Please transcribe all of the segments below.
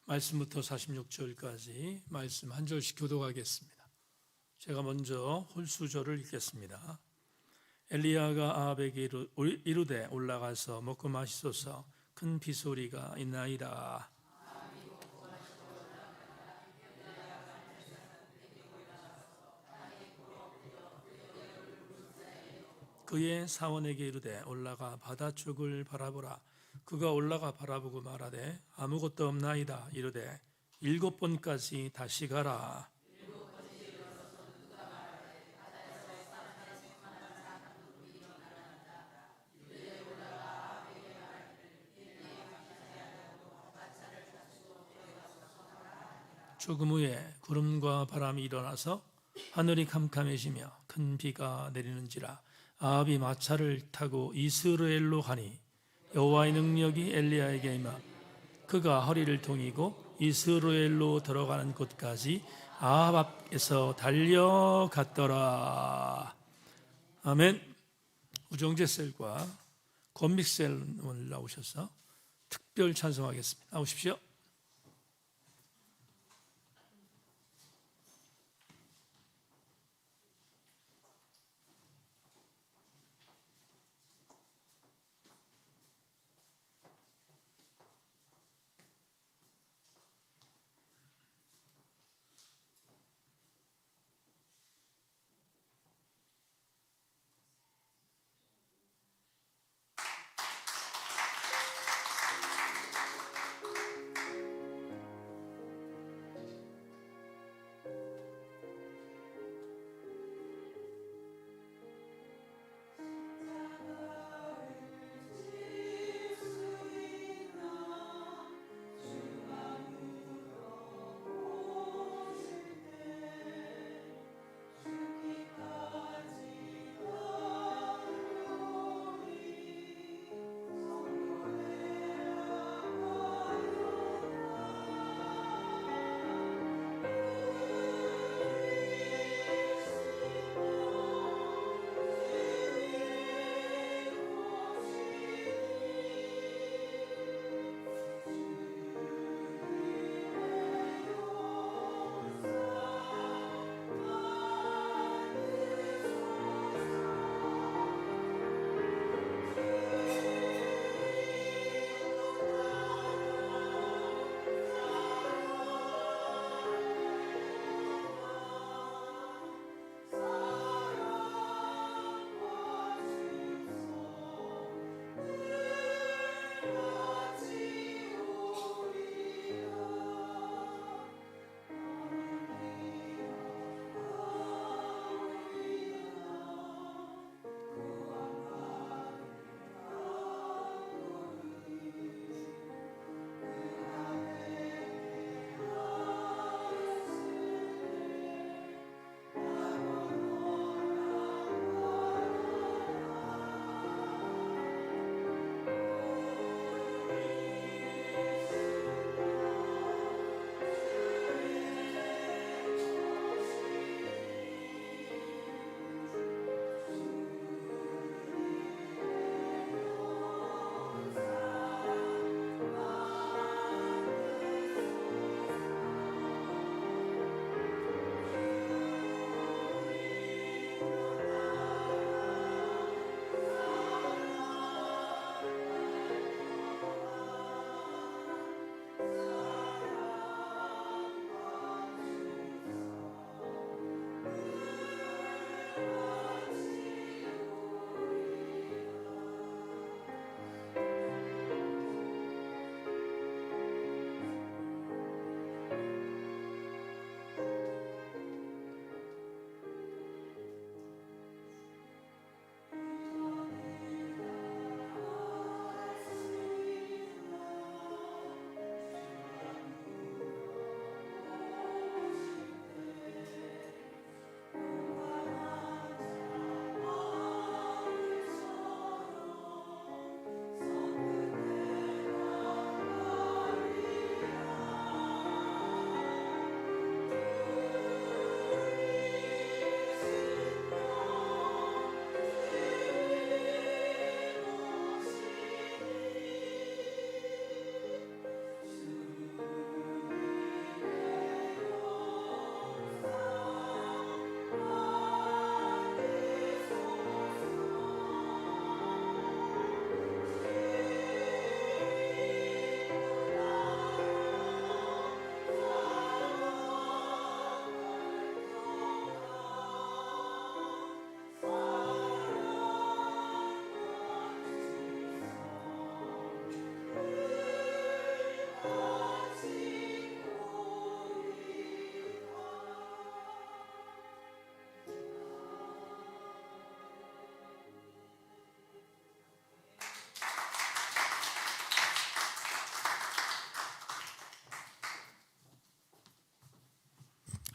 말씀부터 46절까지 말씀 한 절씩 교독하겠습니다. 제가 먼저 홀수절을 읽겠습니다. 엘리야가 아합에게 이르되 올라가서 먹고 마시소서. 큰 비소리가 있나이다. 그의 사원에게 이르되 올라가 바다 쪽을 바라보라. 그가 올라가 바라보고 말하되 아무것도 없나이다. 이르되 7번까지 다시 가라. 조금 후에 구름과 바람이 일어나서 하늘이 캄캄해지며 큰 비가 내리는지라. 아합이 마차를 타고 이스라엘로 가니 여호와의 능력이 엘리야에게 임하 그가 허리를 동이고 이스라엘로 들어가는 곳까지 아합 앞에서 달려갔더라. 아멘. 우정재 셀과 권믹 셀 오늘 나오셔서 특별 찬송하겠습니다. 나오십시오.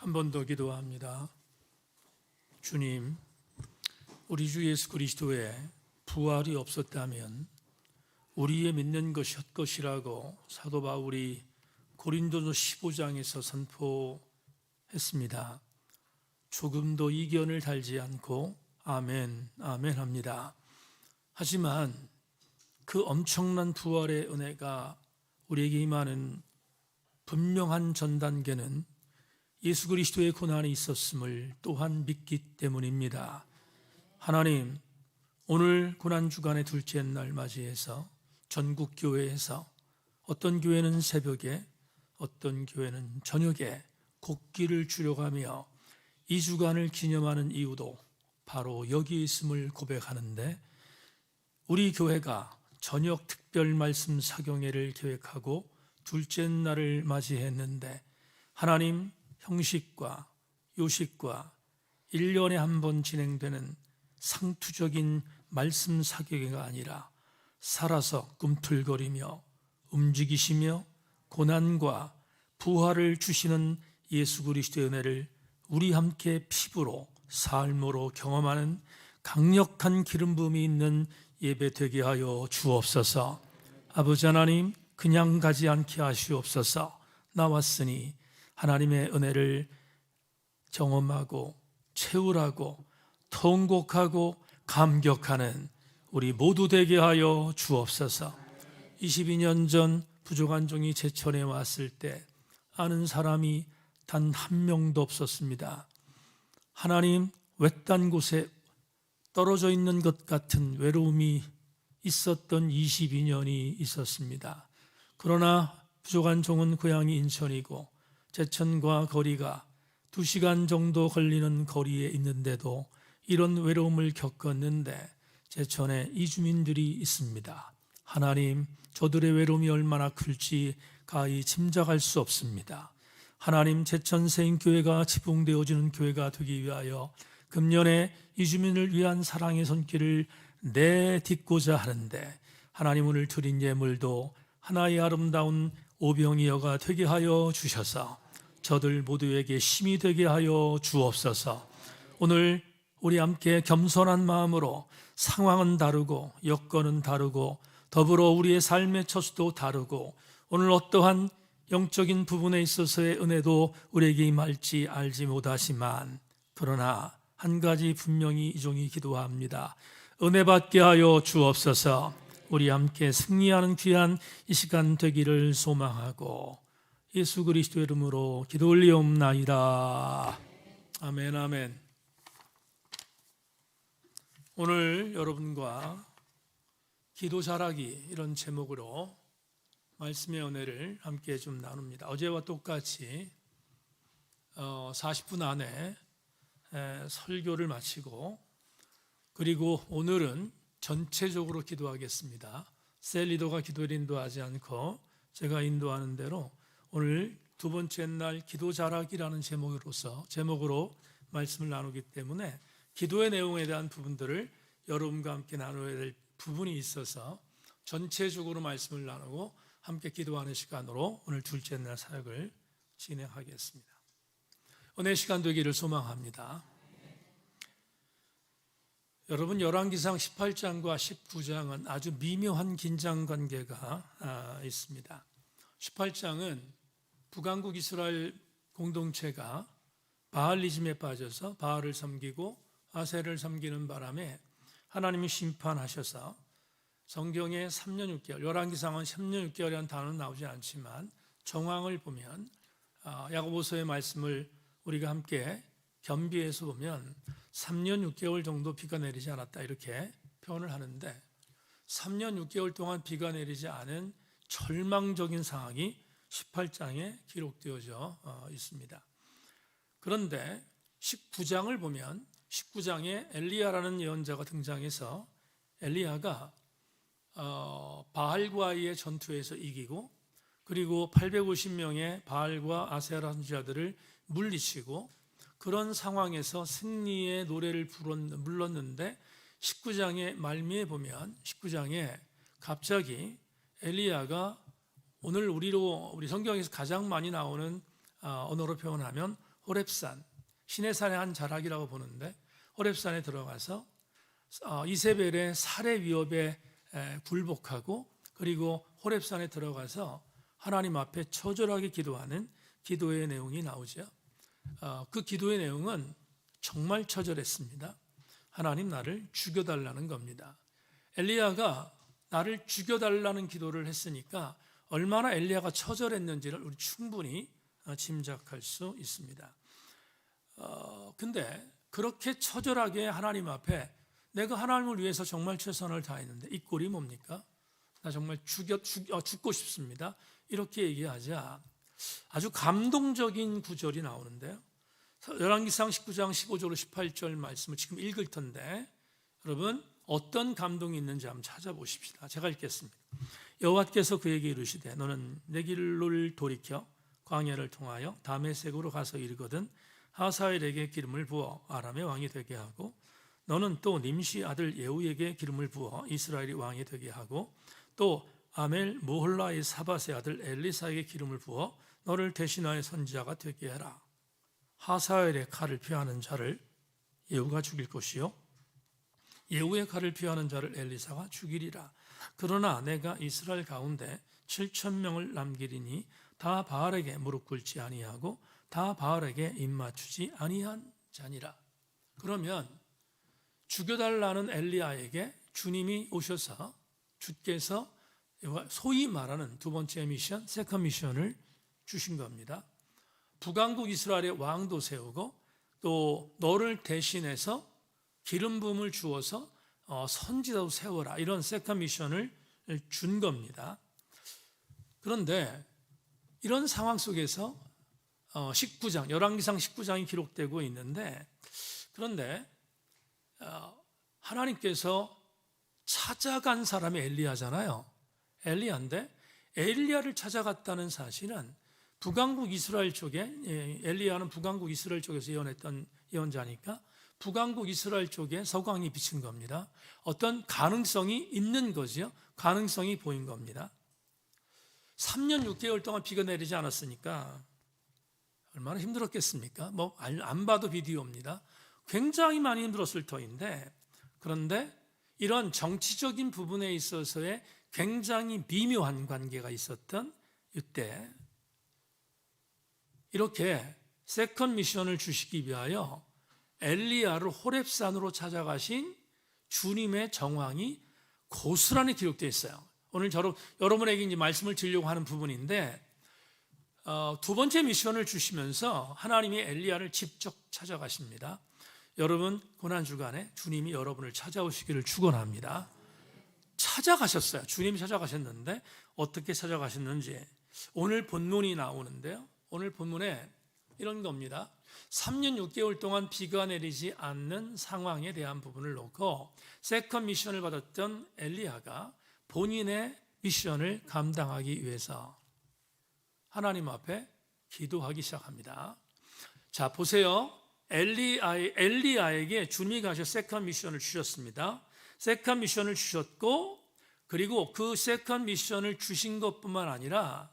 한 번 더 기도합니다. 주님, 우리 주 예수 그리스도의 부활이 없었다면 우리의 믿는 것이 헛것이라고 사도 바울이 고린도서 15장에서 선포했습니다. 조금도 이견을 달지 않고 아멘, 아멘 합니다. 하지만 그 엄청난 부활의 은혜가 우리에게 임하는 분명한 전 단계는 예수 그리스도의 고난이 있었음을 또한 믿기 때문입니다. 하나님, 오늘 고난주간의 둘째 날 맞이해서 전국 교회에서 어떤 교회는 새벽에, 어떤 교회는 저녁에 곡기를 줄여가며 이 주간을 기념하는 이유도 바로 여기 있음을 고백하는데, 우리 교회가 저녁 특별 말씀 사경회를 계획하고 둘째 날을 맞이했는데, 하나님, 형식과 요식과 1년에 한 번 진행되는 상투적인 말씀 사경회가 아니라 살아서 꿈틀거리며 움직이시며 고난과 부활을 주시는 예수 그리스도의 은혜를 우리 함께 피부로 삶으로 경험하는 강력한 기름 부음이 있는 예배 되게 하여 주옵소서. 아버지 하나님, 그냥 가지 않게 하시옵소서. 나왔으니 하나님의 은혜를 경험하고 채우라고 통곡하고 감격하는 우리 모두 되게 하여 주옵소서. 22년 전 부족한 종이 제천에 왔을 때 아는 사람이 단 한 명도 없었습니다. 하나님, 외딴 곳에 떨어져 있는 것 같은 외로움이 있었던 22년이 있었습니다. 그러나 부족한 종은 고향이 인천이고 제천과 거리가 2시간 정도 걸리는 거리에 있는데도 이런 외로움을 겪었는데 제천에 이주민들이 있습니다. 하나님, 저들의 외로움이 얼마나 클지 가히 짐작할 수 없습니다. 하나님, 제천 세인교회가 지붕되어지는 교회가 되기 위하여 금년에 이주민을 위한 사랑의 손길을 내딛고자 하는데, 하나님, 오늘 드린 예물도 하나의 아름다운 오병이어가 되게 하여 주셔서 저들 모두에게 힘이 되게 하여 주옵소서. 오늘 우리 함께 겸손한 마음으로, 상황은 다르고 여건은 다르고 더불어 우리의 삶의 처수도 다르고 오늘 어떠한 영적인 부분에 있어서의 은혜도 우리에게 임할지 알지 못하지만, 그러나 한 가지 분명히 이 종이 기도합니다. 은혜 받게 하여 주옵소서. 우리 함께 승리하는 귀한 이 시간 되기를 소망하고 예수 그리스도의 이름으로 기도 올리옵나이다. 아멘, 아멘. 오늘 여러분과 기도 잘하기, 이런 제목으로 말씀의 은혜를 함께 좀 나눕니다. 어제와 똑같이 40분 안에 설교를 마치고, 그리고 오늘은 전체적으로 기도하겠습니다. 셀 리더가 기도를 인도하지 않고 제가 인도하는 대로 오늘 두 번째 날 기도 잘하기라는 제목으로 말씀을 나누기 때문에 기도의 내용에 대한 부분들을 여러분과 함께 나눠야 될 부분이 있어서 전체적으로 말씀을 나누고 함께 기도하는 시간으로 오늘 둘째 날 사역을 진행하겠습니다. 은혜 시간 되기를 소망합니다. 여러분, 열왕기상 18장과 19장은 아주 미묘한 긴장 관계가 있습니다. 18장은 북왕국 이스라엘 공동체가 바알리즘에 빠져서 바알을 섬기고 아세를 섬기는 바람에 하나님이 심판하셔서 성경에 3년 6개월, 열왕기상은 3년 6개월이라는 단어는 나오지 않지만 정황을 보면 야고보서의 말씀을 우리가 함께 겸비해서 보면 3년 6개월 정도 비가 내리지 않았다, 이렇게 표현을 하는데 3년 6개월 동안 비가 내리지 않은 절망적인 상황이 18장에 기록되어져 있습니다. 그런데 19장을 보면 19장에 엘리야라는 예언자가 등장해서 엘리야가 바알과의 전투에서 이기고, 그리고 850명의 바알과 아세라 선지자들을 물리치고, 그런 상황에서 승리의 노래를 불렀는데 19장의 말미에 보면 19장에 갑자기 엘리야가 오늘 우리 성경에서 가장 많이 나오는 언어로 표현하면 호렙산, 시내산의 한 자락이라고 보는데 호렙산에 들어가서 이세벨의 살해 위협에 굴복하고 그리고 호렙산에 들어가서 하나님 앞에 처절하게 기도하는 기도의 내용이 나오죠. 그 기도의 내용은 정말 처절했습니다. 하나님 나를 죽여달라는 겁니다. 엘리야가 나를 죽여달라는 기도를 했으니까 얼마나 엘리야가 처절했는지를 우리 충분히 짐작할 수 있습니다. 근데 그렇게 처절하게 하나님 앞에 내가 하나님을 위해서 정말 최선을 다했는데 이 꼴이 뭡니까? 나 정말 죽고 싶습니다. 이렇게 얘기하자 아주 감동적인 구절이 나오는데요. 열왕기상 19장 15절로 18절 말씀을 지금 읽을 텐데 여러분 어떤 감동이 있는지 한번 찾아보십시다. 제가 읽겠습니다. 여호와께서 그에게 이르시되 너는 내 길을 돌이켜 광야를 통하여 다메섹으로 가서 이르거든 하사엘에게 기름을 부어 아람의 왕이 되게 하고 너는 또 님시 아들 예후에게 기름을 부어 이스라엘이 왕이 되게 하고 또 아멜 모홀라의 사밧의 아들 엘리사에게 기름을 부어 너를 대신하여 선지자가 되게 해라. 하사엘의 칼을 피하는 자를 예후가 죽일 것이요 예후의 칼을 피하는 자를 엘리사가 죽이리라. 그러나 내가 이스라엘 가운데 7,000명을 남기리니 다 바알에게 무릎 꿇지 아니하고 다 바알에게 입맞추지 아니한 자니라. 그러면 죽여달라는 엘리야에게 주님이 오셔서 주께서 소위 말하는 두 번째 미션, 세컨 미션을 주신 겁니다. 북왕국 이스라엘의 왕도 세우고 또 너를 대신해서 기름 부음을 주어서 선지자도 세워라. 이런 세컨 미션을 준 겁니다. 그런데 이런 상황 속에서 19장, 열왕기상 19장이 기록되고 있는데 그런데 하나님께서 찾아간 사람이 엘리야잖아요. 엘리야인데 엘리야를 찾아갔다는 사실은 북왕국 이스라엘 쪽에 엘리야는 북왕국 이스라엘 쪽에서 예언했던 예언자니까 북왕국 이스라엘 쪽에 서광이 비친 겁니다. 어떤 가능성이 있는 거죠. 가능성이 보인 겁니다. 3년 6개월 동안 비가 내리지 않았으니까 얼마나 힘들었겠습니까? 뭐 안 봐도 비디오입니다. 굉장히 많이 힘들었을 터인데 그런데 이런 정치적인 부분에 있어서의 굉장히 미묘한 관계가 있었던 이때 이렇게 세컨 미션을 주시기 위하여 엘리야를 호렙산으로 찾아가신 주님의 정황이 고스란히 기록되어 있어요. 오늘 여러분에게 이제 말씀을 드리려고 하는 부분인데 두 번째 미션을 주시면서 하나님이 엘리야를 직접 찾아가십니다. 여러분 고난주간에 주님이 여러분을 찾아오시기를 축원합니다. 찾아가셨어요. 주님이 찾아가셨는데 어떻게 찾아가셨는지 오늘 본문이 나오는데요. 오늘 본문에 이런 겁니다. 3년 6개월 동안 비가 내리지 않는 상황에 대한 부분을 놓고 세컨 미션을 받았던 엘리야가 본인의 미션을 감당하기 위해서 하나님 앞에 기도하기 시작합니다. 자, 보세요. 엘리야에게 주님이 가셔 세컨 미션을 주셨습니다. 세컨 미션을 주셨고 그리고 그 세컨 미션을 주신 것뿐만 아니라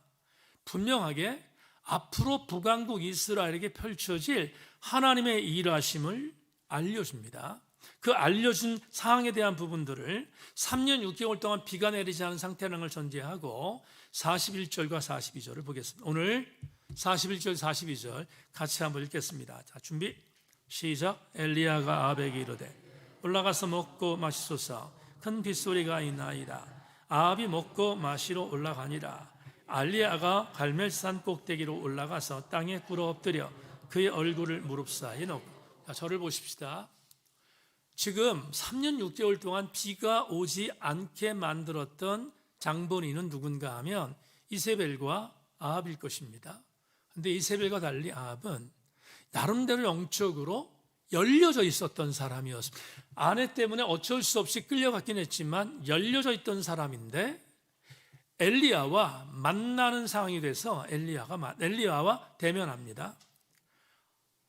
분명하게 앞으로 북왕국 이스라엘에게 펼쳐질 하나님의 일하심을 알려줍니다. 그 알려준 사항에 대한 부분들을 3년 6개월 동안 비가 내리지 않은 상태라는 걸 전제하고 41절과 42절을 보겠습니다. 오늘 41절 42절 같이 한번 읽겠습니다. 자, 준비 시작. 엘리야가 아합에게 이르되 올라가서 먹고 마시소서. 큰 빗소리가 있나이다. 아합이 먹고 마시러 올라가니라. 엘리야가 갈멜산 꼭대기로 올라가서 땅에 꿇어 엎드려 그의 얼굴을 무릎 사이에 놓고. 자, 저를 보십시다. 지금 3년 6개월 동안 비가 오지 않게 만들었던 장본인은 누군가 하면 이세벨과 아합일 것입니다. 그런데 이세벨과 달리 아합은 나름대로 영적으로 열려져 있었던 사람이었습니다. 아내 때문에 어쩔 수 없이 끌려갔긴 했지만 열려져 있던 사람인데 엘리야와 만나는 상황이 돼서 엘리야와 대면합니다.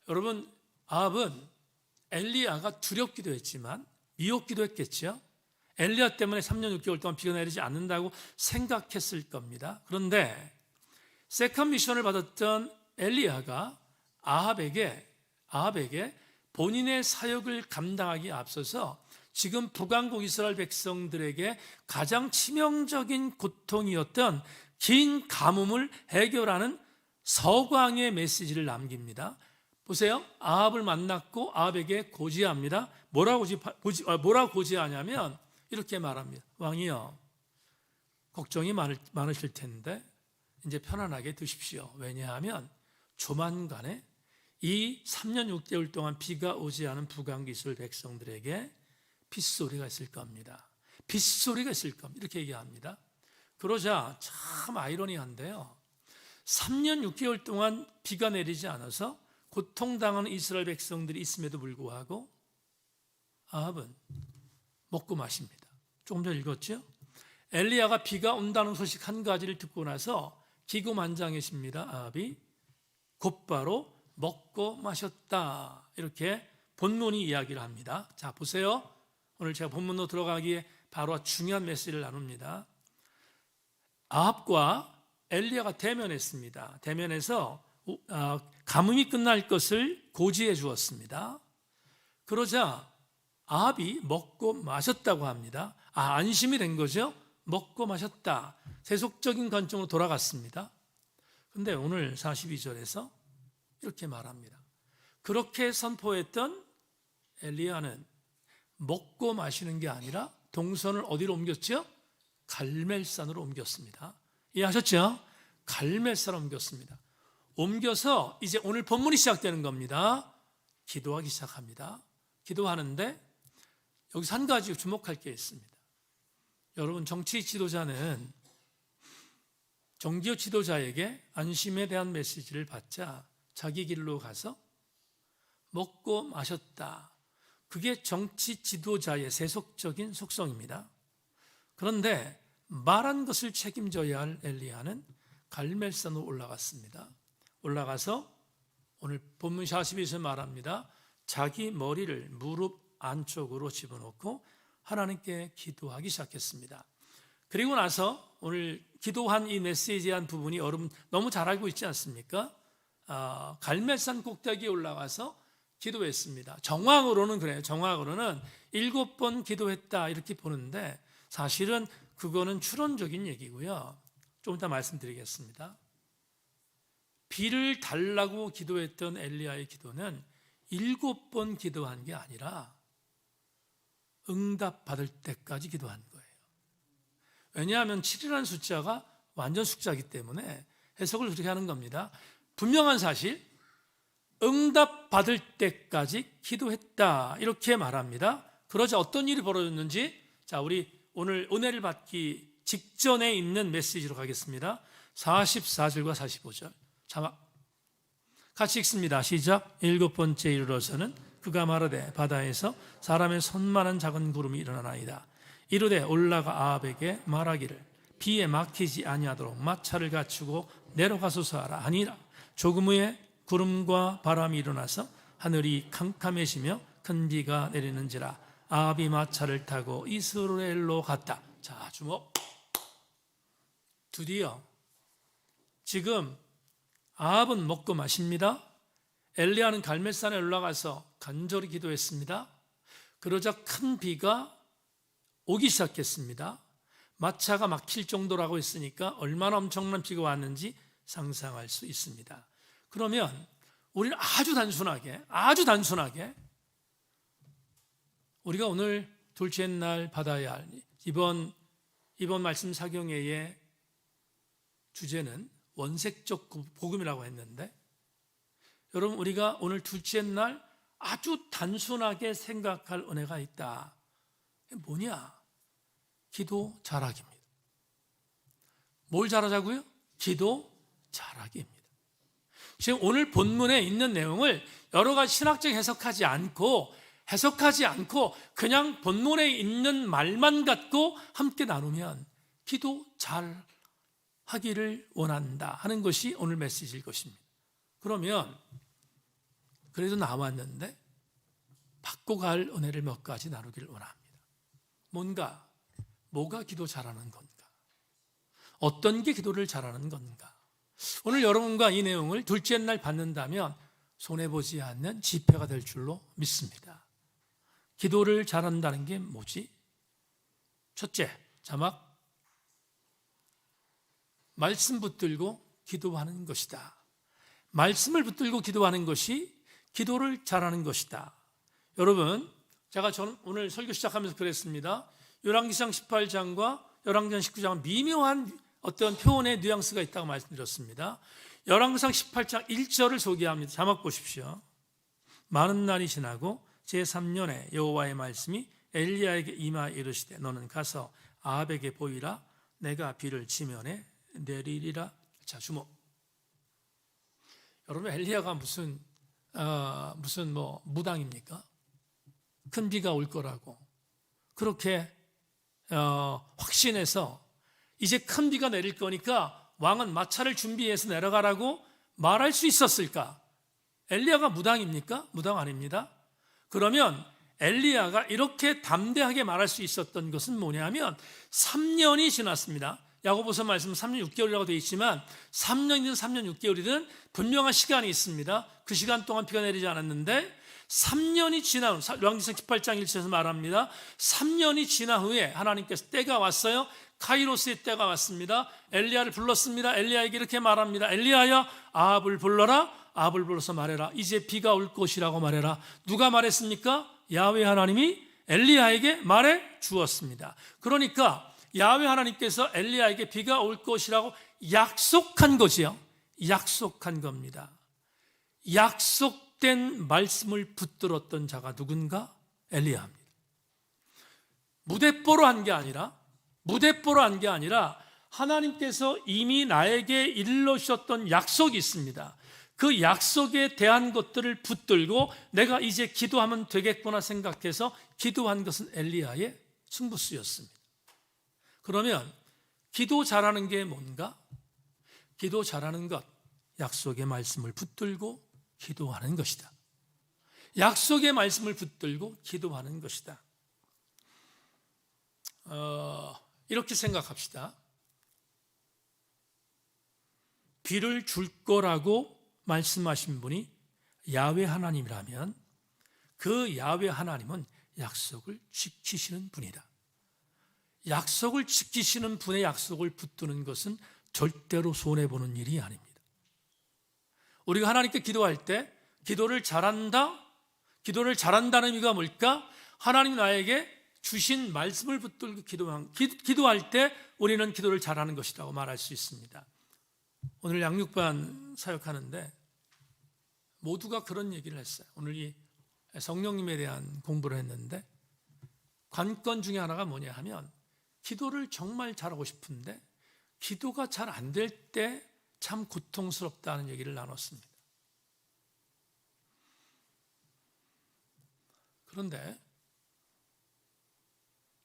여러분, 아합은 엘리야가 두렵기도 했지만 미웠기도 했겠죠. 엘리야 때문에 3년 6개월 동안 비가 내리지 않는다고 생각했을 겁니다. 그런데 세컨 미션을 받았던 엘리야가 아합에게 본인의 사역을 감당하기에 앞서서 지금 북왕국 이스라엘 백성들에게 가장 치명적인 고통이었던 긴 가뭄을 해결하는 서광의 메시지를 남깁니다. 보세요. 아합을 만났고 아합에게 고지합니다. 뭐라고 고지하냐면 이렇게 말합니다. 왕이여, 걱정이 많으실 텐데 이제 편안하게 드십시오. 왜냐하면 조만간에 이 3년 6개월 동안 비가 오지 않은 북왕국 이스라엘 백성들에게 빗소리가 있을 겁니다. 빗소리가 있을 겁니다. 이렇게 얘기합니다. 그러자 참 아이러니한데요. 3년 6개월 동안 비가 내리지 않아서 고통당하는 이스라엘 백성들이 있음에도 불구하고 아합은 먹고 마십니다. 조금 전에 읽었죠? 엘리야가 비가 온다는 소식 한 가지를 듣고 나서 기고만장해집니다. 아합이 곧바로 먹고 마셨다. 이렇게 본문이 이야기를 합니다. 자, 보세요. 오늘 제가 본문으로 들어가기에 바로 중요한 메시지를 나눕니다. 아합과 엘리야가 대면했습니다. 대면해서 가뭄이 끝날 것을 고지해 주었습니다. 그러자 아합이 먹고 마셨다고 합니다. 안심이 된 거죠. 먹고 마셨다. 세속적인 관점으로 돌아갔습니다. 그런데 오늘 42절에서 이렇게 말합니다. 그렇게 선포했던 엘리야는 먹고 마시는 게 아니라 동선을 어디로 옮겼죠? 갈멜산으로 옮겼습니다. 이해하셨죠? 갈멜산으로 옮겼습니다. 옮겨서 이제 오늘 본문이 시작되는 겁니다. 기도하기 시작합니다. 기도하는데 여기서 한 가지 주목할 게 있습니다. 여러분, 정치 지도자는 종교 지도자에게 안심에 대한 메시지를 받자 자기 길로 가서 먹고 마셨다. 그게 정치 지도자의 세속적인 속성입니다. 그런데 말한 것을 책임져야 할 엘리야는 갈멜산으로 올라갔습니다. 올라가서 오늘 본문 42에서 말합니다. 자기 머리를 무릎 안쪽으로 집어넣고 하나님께 기도하기 시작했습니다. 그리고 나서 오늘 기도한 이 메시지에 대한 부분이 여러분 너무 잘 알고 있지 않습니까? 갈멜산 꼭대기에 올라가서 기도했습니다. 정황으로는 그래요. 정황으로는 7번 기도했다 이렇게 보는데 사실은 그거는 추론적인 얘기고요. 좀 이따 말씀드리겠습니다. 비를 달라고 기도했던 엘리야의 기도는 7번 기도한 게 아니라 응답받을 때까지 기도한 거예요. 왜냐하면 7이라는 숫자가 완전 숫자이기 때문에 해석을 그렇게 하는 겁니다. 분명한 사실, 응답받을 때까지 기도했다 이렇게 말합니다. 그러자 어떤 일이 벌어졌는지 자, 우리 오늘 은혜를 받기 직전에 있는 메시지로 가겠습니다. 44절과 45절 같이 읽습니다. 시작. 7번째 이르러서는 그가 말하되 바다에서 사람의 손만한 작은 구름이 일어나나이다. 이르되 올라가 아합에게 말하기를 비에 막히지 아니하도록 마차를 갖추고 내려가소서 하라 하니라. 조금 후에 구름과 바람이 일어나서 하늘이 캄캄해지며 큰 비가 내리는지라. 아합이 마차를 타고 이스라엘로 갔다. 자, 주목. 드디어 지금 아합은 먹고 마십니다. 엘리야는 갈멜산에 올라가서 간절히 기도했습니다. 그러자 큰 비가 오기 시작했습니다. 마차가 막힐 정도라고 했으니까 얼마나 엄청난 비가 왔는지 상상할 수 있습니다. 그러면 우리는 아주 단순하게 우리가 오늘 둘째 날 받아야 할 이번 말씀 사경회의 주제는 원색적 복음이라고 했는데 여러분 우리가 오늘 둘째 날 아주 단순하게 생각할 은혜가 있다. 뭐냐? 기도 잘하기입니다. 뭘 잘하자고요? 기도 잘하기입니다. 지금 오늘 본문에 있는 내용을 여러 가지 신학적 해석하지 않고 그냥 본문에 있는 말만 갖고 함께 나누면 기도 잘 하기를 원한다 하는 것이 오늘 메시지일 것입니다. 그러면 그래도 나왔는데 받고 갈 은혜를 몇 가지 나누기를 원합니다. 뭐가 기도 잘하는 건가? 어떤 게 기도를 잘하는 건가? 오늘 여러분과 이 내용을 둘째 날 받는다면 손해보지 않는 지폐가 될 줄로 믿습니다. 기도를 잘한다는 게 뭐지? 첫째, 자막, 말씀 붙들고 기도하는 것이다. 말씀을 붙들고 기도하는 것이 기도를 잘하는 것이다. 여러분, 제가 오늘 설교 시작하면서 그랬습니다. 열왕기상 18장과 열왕기상 19장은 미묘한 어떤 표현의 뉘앙스가 있다고 말씀드렸습니다. 열왕기상 18장 1절을 소개합니다. 자막 보십시오. 많은 날이 지나고 제3년에 여호와의 말씀이 엘리야에게 임하여 이르시되 너는 가서 아합에게 보이라. 내가 비를 지면에 내리리라. 자, 주목. 여러분, 엘리야가 무슨 무당입니까? 큰 비가 올 거라고 그렇게 확신해서 이제 큰 비가 내릴 거니까 왕은 마차를 준비해서 내려가라고 말할 수 있었을까? 엘리야가 무당입니까? 무당 아닙니다. 그러면 엘리야가 이렇게 담대하게 말할 수 있었던 것은 뭐냐면 3년이 지났습니다. 야고보서 말씀은 3년 6개월이라고 되어 있지만 3년이든 3년 6개월이든 분명한 시간이 있습니다. 그 시간 동안 비가 내리지 않았는데 3년이 지난 후, 열왕기상 18장 1절에서 말합니다. 3년이 지난 후에 하나님께서 때가 왔어요. 카이로스의 때가 왔습니다. 엘리야를 불렀습니다. 엘리야에게 이렇게 말합니다. 엘리야야, 아합을 불러라. 아합을 불러서 말해라. 이제 비가 올 것이라고 말해라. 누가 말했습니까? 야훼 하나님이 엘리야에게 말해 주었습니다. 그러니까 야훼 하나님께서 엘리야에게 비가 올 것이라고 약속한 거지요. 약속한 겁니다. 약속된 말씀을 붙들었던 자가 누군가? 엘리야입니다. 무대뽀로 한 게 아니라 하나님께서 이미 나에게 일러주셨던 약속이 있습니다. 그 약속에 대한 것들을 붙들고 내가 이제 기도하면 되겠구나 생각해서 기도한 것은 엘리야의 승부수였습니다. 그러면 기도 잘하는 게 뭔가? 기도 잘하는 것, 약속의 말씀을 붙들고 기도하는 것이다. 약속의 말씀을 붙들고 기도하는 것이다. 이렇게 생각합시다. 비를 줄 거라고 말씀하신 분이 야훼 하나님이라면 그 야훼 하나님은 약속을 지키시는 분이다. 약속을 지키시는 분의 약속을 붙드는 것은 절대로 손해보는 일이 아닙니다. 우리가 하나님께 기도할 때 기도를 잘한다는 의미가 뭘까? 하나님 나에게 주신 말씀을 붙들고 기도할 때 우리는 기도를 잘하는 것이라고 말할 수 있습니다. 오늘 양육반 사역하는데 모두가 그런 얘기를 했어요. 오늘 이 성령님에 대한 공부를 했는데 관건 중에 하나가 뭐냐 하면 기도를 정말 잘하고 싶은데 기도가 잘 안 될 때 참 고통스럽다는 얘기를 나눴습니다. 그런데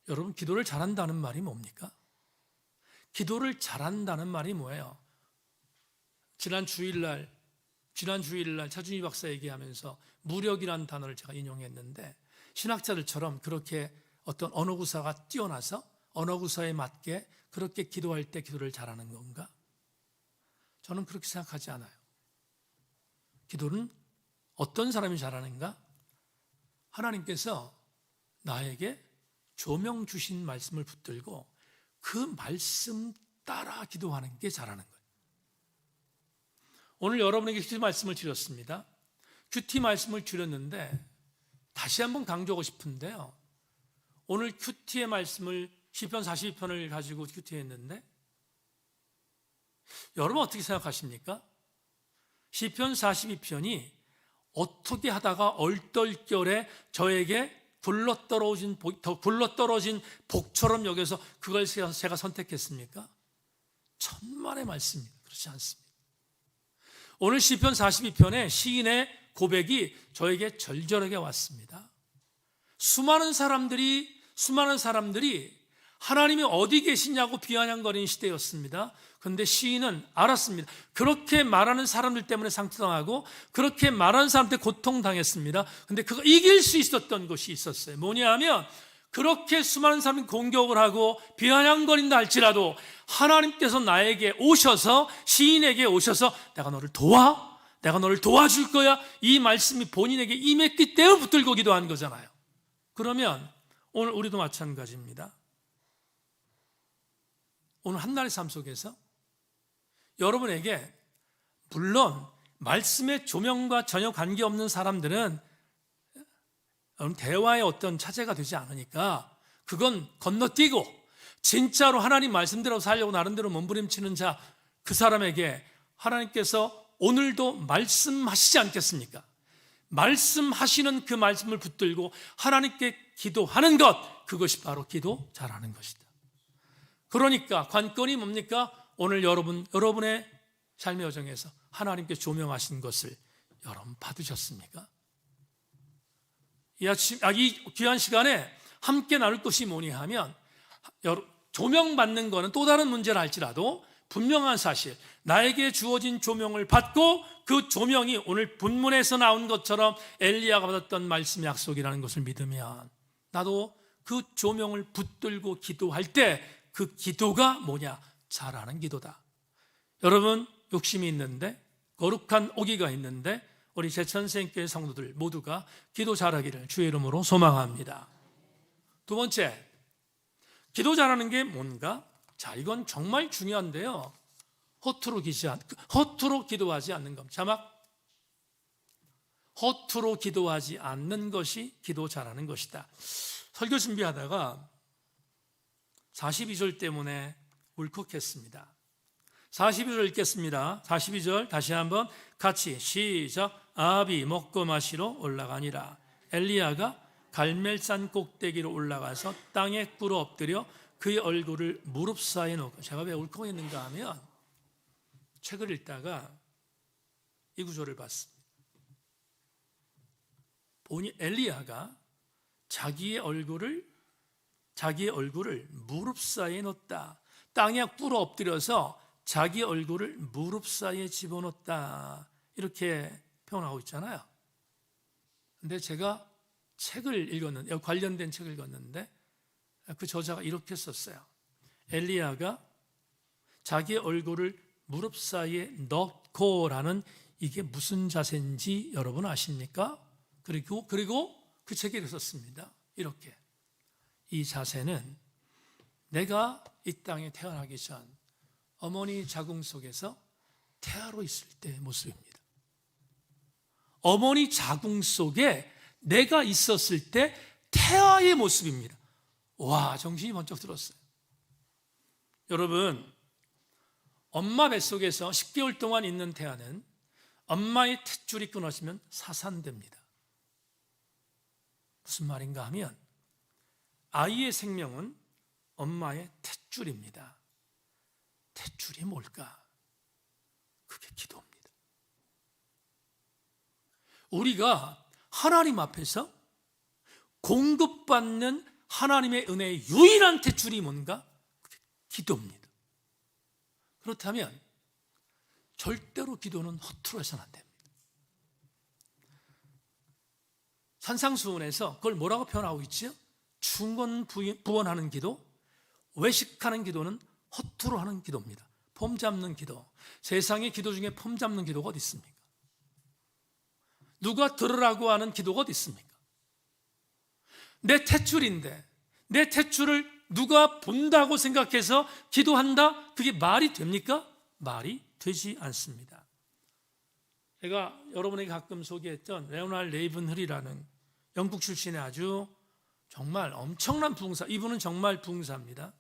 여러분, 기도를 잘한다는 말이 뭡니까? 기도를 잘한다는 말이 뭐예요? 지난 주일날 차준희 박사 얘기하면서 무력이라는 단어를 제가 인용했는데 신학자들처럼 그렇게 어떤 언어구사가 뛰어나서 언어구사에 맞게 그렇게 기도할 때 기도를 잘하는 건가? 저는 그렇게 생각하지 않아요. 기도는 어떤 사람이 잘하는가? 하나님께서 나에게 조명 주신 말씀을 붙들고 그 말씀 따라 기도하는 게 잘하는 거예요. 오늘 여러분에게 큐티 말씀을 드렸습니다. 큐티 말씀을 드렸는데 다시 한번 강조하고 싶은데요. 오늘 큐티의 말씀을 시편 42편을 가지고 큐티했는데 여러분 어떻게 생각하십니까? 시편 42편이 어떻게 하다가 얼떨결에 저에게 굴러떨어진 복처럼 여겨서 그걸 제가 선택했습니까? 천만의 말씀입니다. 그렇지 않습니다. 오늘 시편 42편에 시인의 고백이 저에게 절절하게 왔습니다. 수많은 사람들이 하나님이 어디 계시냐고 비아냥거리는 시대였습니다. 그런데 시인은 알았습니다. 그렇게 말하는 사람들 때문에 상처당하고 그렇게 말하는 사람한테 고통당했습니다. 그런데 그거 이길 수 있었던 것이 있었어요. 뭐냐 하면 그렇게 수많은 사람이 공격을 하고 비아냥거린다 할지라도 하나님께서 나에게 오셔서 시인에게 오셔서 내가 너를 도와, 내가 너를 도와줄 거야. 이 말씀이 본인에게 임했기 때문에 붙들고 기도한 거잖아요. 그러면 오늘 우리도 마찬가지입니다. 오늘 한날의 삶 속에서 여러분에게 물론 말씀의 조명과 전혀 관계없는 사람들은 대화의 어떤 차제가 되지 않으니까 그건 건너뛰고 진짜로 하나님 말씀대로 살려고 나름대로 몸부림치는 자, 그 사람에게 하나님께서 오늘도 말씀하시지 않겠습니까? 말씀하시는 그 말씀을 붙들고 하나님께 기도하는 것, 그것이 바로 기도 잘하는 것이다. 그러니까 관건이 뭡니까? 오늘 여러분의 삶의 여정에서 하나님께 조명하신 것을 여러분 받으셨습니까? 이 귀한 시간에 함께 나눌 것이 뭐니 하면 조명받는 것은 또 다른 문제라 할지라도 분명한 사실, 나에게 주어진 조명을 받고 그 조명이 오늘 본문에서 나온 것처럼 엘리야가 받았던 말씀의 약속이라는 것을 믿으면 나도 그 조명을 붙들고 기도할 때 그 기도가 뭐냐? 잘하는 기도다. 여러분 욕심이 있는데, 거룩한 오기가 있는데 우리 제천생교회 성도들 모두가 기도 잘하기를 주의 이름으로 소망합니다. 두 번째, 기도 잘하는 게 뭔가? 자, 이건 정말 중요한데요. 허투루 기도하지 않는 겁니다. 자막, 허투루 기도하지 않는 것이 기도 잘하는 것이다. 설교 준비하다가 42절 때문에 울컥했습니다. 42절 읽겠습니다. 42절 다시 한번 같이 시작. 아합이 먹고 마시러 올라가니라. 엘리야가 갈멜산 꼭대기로 올라가서 땅에 꿇어 엎드려 그의 얼굴을 무릎 사이에 놓고. 제가 왜 울컥했는가 하면 책을 읽다가 이 구절을 봤습니다. 보니 엘리야가 자기의 얼굴을 무릎 사이에 놓다. 땅에 꿇어 엎드려서 자기 얼굴을 무릎 사이에 집어넣었다. 이렇게 표현하고 있잖아요. 근데 제가 책을 읽었는데, 관련된 책을 읽었는데 그 저자가 이렇게 썼어요. 엘리야가 자기 얼굴을 무릎 사이에 넣고라는 이게 무슨 자세인지 여러분 아십니까? 그리고 그 책에 이렇게 썼습니다. 이렇게. 이 자세는 내가 이 땅에 태어나기 전 어머니 자궁 속에서 태아로 있을 때의 모습입니다. 어머니 자궁 속에 내가 있었을 때 태아의 모습입니다. 와, 정신이 번쩍 들었어요. 여러분, 엄마 뱃속에서 10개월 동안 있는 태아는 엄마의 탯줄이 끊어지면 사산됩니다. 무슨 말인가 하면 아이의 생명은 엄마의 탯줄입니다. 탯줄이 뭘까? 그게 기도입니다. 우리가 하나님 앞에서 공급받는 하나님의 은혜의 유일한 탯줄이 뭔가? 그게 기도입니다. 그렇다면 절대로 기도는 허투루 해서는 안 됩니다. 산상수훈에서 그걸 뭐라고 표현하고 있지요? 충건부원하는 기도, 외식하는 기도는 허투루 하는 기도입니다. 폼 잡는 기도. 세상의 기도 중에 폼 잡는 기도가 어디 있습니까? 누가 들으라고 하는 기도가 어디 있습니까? 내 탯줄인데 내 탯줄을 누가 본다고 생각해서 기도한다? 그게 말이 됩니까? 말이 되지 않습니다. 제가 여러분에게 가끔 소개했던 레오날 레이븐흘이라는 영국 출신의 아주 정말 엄청난 부흥사, 이분은 정말 부흥사입니다.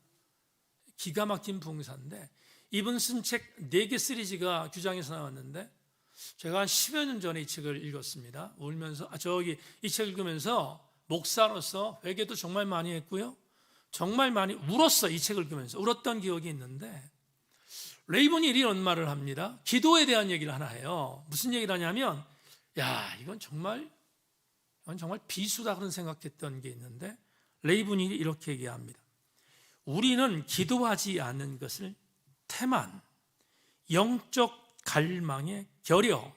기가 막힌 부흥사인데 이분 쓴 책 4개 시리즈가 규장에서 나왔는데 제가 한 10여 년 전에 이 책을 읽었습니다. 울면서 이 책 읽으면서 목사로서 회개도 정말 많이 했고요. 정말 많이 울었어. 이 책을 읽으면서 울었던 기억이 있는데 레이븐이 이런 말을 합니다. 기도에 대한 얘기를 하나 해요. 무슨 얘기를 하냐면 이건 정말 비수다 그런 생각했던 게 있는데 레이븐이 이렇게 얘기합니다. 우리는 기도하지 않는 것을 태만, 영적 갈망의 결여,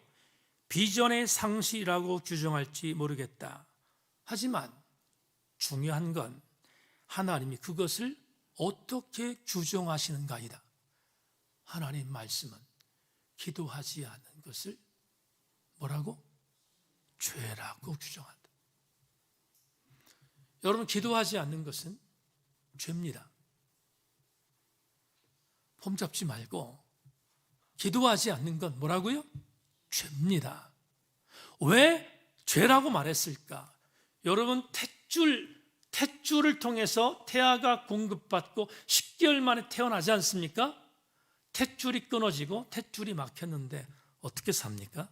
비전의 상실이라고 규정할지 모르겠다. 하지만 중요한 건 하나님이 그것을 어떻게 규정하시는가이다. 하나님 말씀은 기도하지 않는 것을 뭐라고? 죄라고 규정한다. 여러분, 기도하지 않는 것은 죄입니다. 폼 잡지 말고 기도하지 않는 건 뭐라고요? 죄입니다. 왜 죄라고 말했을까? 여러분, 탯줄을 통해서 태아가 공급받고 10개월 만에 태어나지 않습니까? 탯줄이 끊어지고 탯줄이 막혔는데 어떻게 삽니까?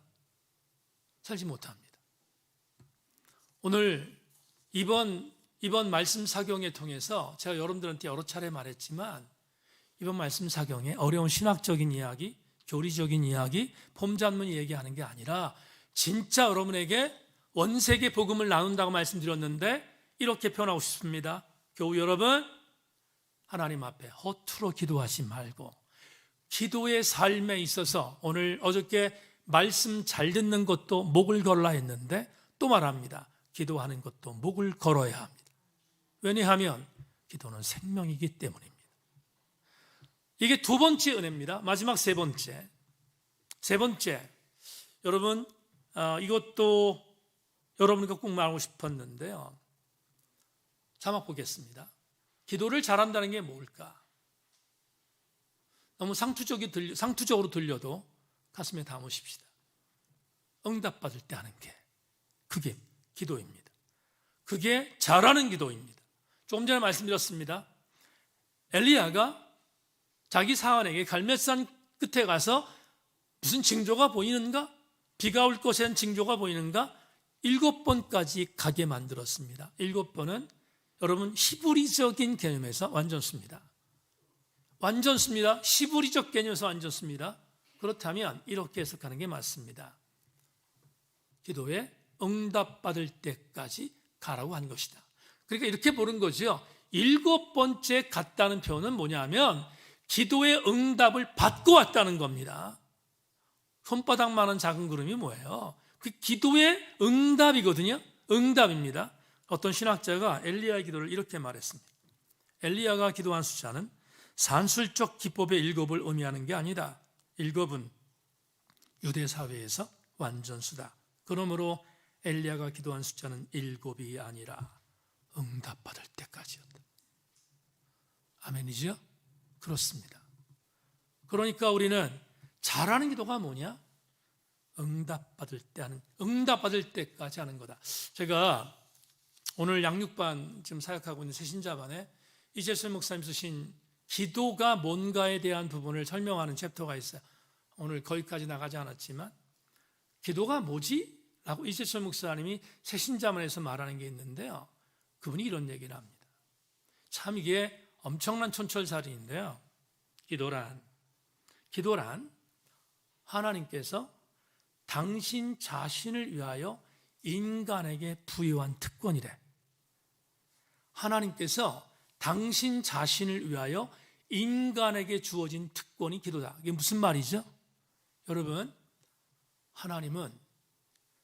살지 못합니다. 오늘 이번 말씀 사경에 통해서 제가 여러분들한테 여러 차례 말했지만 이번 말씀 사경에 어려운 신학적인 이야기, 교리적인 이야기, 폼 잡는 얘기하는 게 아니라 진짜 여러분에게 원세계 복음을 나눈다고 말씀드렸는데 이렇게 표현하고 싶습니다. 교우 여러분, 하나님 앞에 허투루 기도하지 말고 기도의 삶에 있어서 오늘 어저께 말씀 잘 듣는 것도 목을 걸라 했는데 또 말합니다. 기도하는 것도 목을 걸어야 합니다. 왜냐하면 기도는 생명이기 때문입니다. 이게 두 번째 은혜입니다. 마지막 세 번째, 여러분, 이것도 여러분과 꼭 말하고 싶었는데요. 자막 보겠습니다. 기도를 잘한다는 게 뭘까? 너무 상투적으로 들려도 가슴에 담으십시다. 응답받을 때 하는 게 그게 기도입니다. 그게 잘하는 기도입니다. 조금 전에 말씀드렸습니다. 엘리야가 자기 사환에게 갈멜산 끝에 가서 무슨 징조가 보이는가? 비가 올 것에 대한 징조가 보이는가? 7번까지 가게 만들었습니다. 7번은 여러분 히브리적인 개념에서 완전수입니다. 히브리적 개념에서 완전수입니다. 그렇다면 이렇게 해석하는 게 맞습니다. 기도에 응답받을 때까지 가라고 한 것이다. 그러니까 이렇게 보는 거죠. 7번째 갔다는 표현은 뭐냐면 기도의 응답을 받고 왔다는 겁니다. 손바닥만한 작은 구름이 뭐예요? 그 기도의 응답이거든요. 응답입니다. 어떤 신학자가 엘리야의 기도를 이렇게 말했습니다. 엘리야가 기도한 숫자는 산술적 기법의 7을 의미하는 게 아니다. 7은 유대 사회에서 완전수다. 그러므로 엘리야가 기도한 숫자는 7이 아니라 응답받을 때까지였다. 아멘이죠? 그렇습니다. 그러니까 우리는 잘하는 기도가 뭐냐? 응답받을 때까지 하는 거다. 제가 오늘 양육반 지금 사역하고 있는 새신자반에 이재철 목사님 쓰신 기도가 뭔가에 대한 부분을 설명하는 챕터가 있어요. 오늘 거기까지 나가지 않았지만 기도가 뭐지? 라고 이재철 목사님이 새신자반에서 말하는 게 있는데요. 그분이 이런 얘기를 합니다. 참 이게 엄청난 촌철살인인데요. 기도란 하나님께서 당신 자신을 위하여 인간에게 부여한 특권이래. 하나님께서 당신 자신을 위하여 인간에게 주어진 특권이 기도다. 이게 무슨 말이죠? 여러분, 하나님은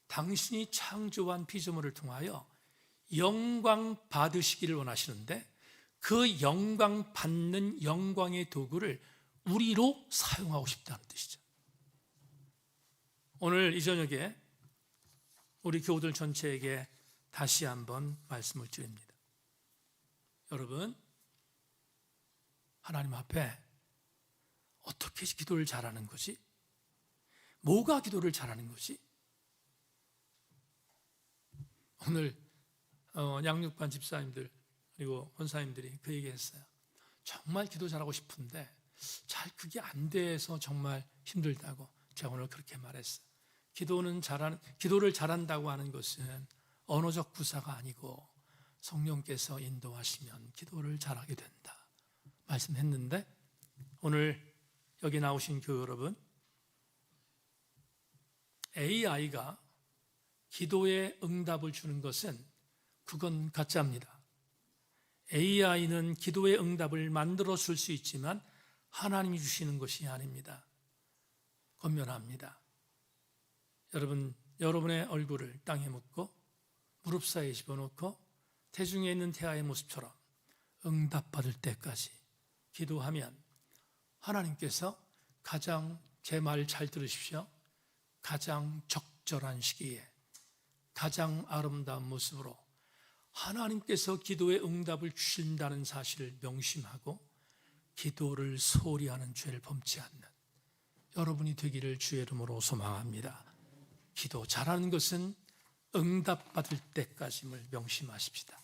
당신이 창조한 피조물을 통하여 영광 받으시기를 원하시는데 그 영광 받는 영광의 도구를 우리로 사용하고 싶다는 뜻이죠. 오늘 이 저녁에 우리 교우들 전체에게 다시 한번 말씀을 드립니다. 여러분, 하나님 앞에 어떻게 기도를 잘하는 거지? 뭐가 기도를 잘하는 거지? 오늘 양육반 집사님들 그리고 권사님들이 그 얘기했어요. 정말 기도 잘하고 싶은데 잘 그게 안 돼서 정말 힘들다고. 제가 오늘 그렇게 말했어요. 기도를 잘한다고 하는 것은 언어적 구사가 아니고 성령께서 인도하시면 기도를 잘하게 된다 말씀했는데, 오늘 여기 나오신 교회 여러분, AI가 기도에 응답을 주는 것은 그건 가짜입니다. AI는 기도의 응답을 만들어 줄 수 있지만 하나님이 주시는 것이 아닙니다. 권면합니다. 여러분, 여러분의 얼굴을 땅에 묻고 무릎 사이에 집어넣고 태중에 있는 태아의 모습처럼 응답받을 때까지 기도하면 하나님께서 가장, 제 말 잘 들으십시오, 가장 적절한 시기에 가장 아름다운 모습으로 하나님께서 기도의 응답을 주신다는 사실을 명심하고 기도를 소홀히 하는 죄를 범치 않는 여러분이 되기를 주의 이름으로 소망합니다. 기도 잘하는 것은 응답받을 때까지임을 명심하십시다.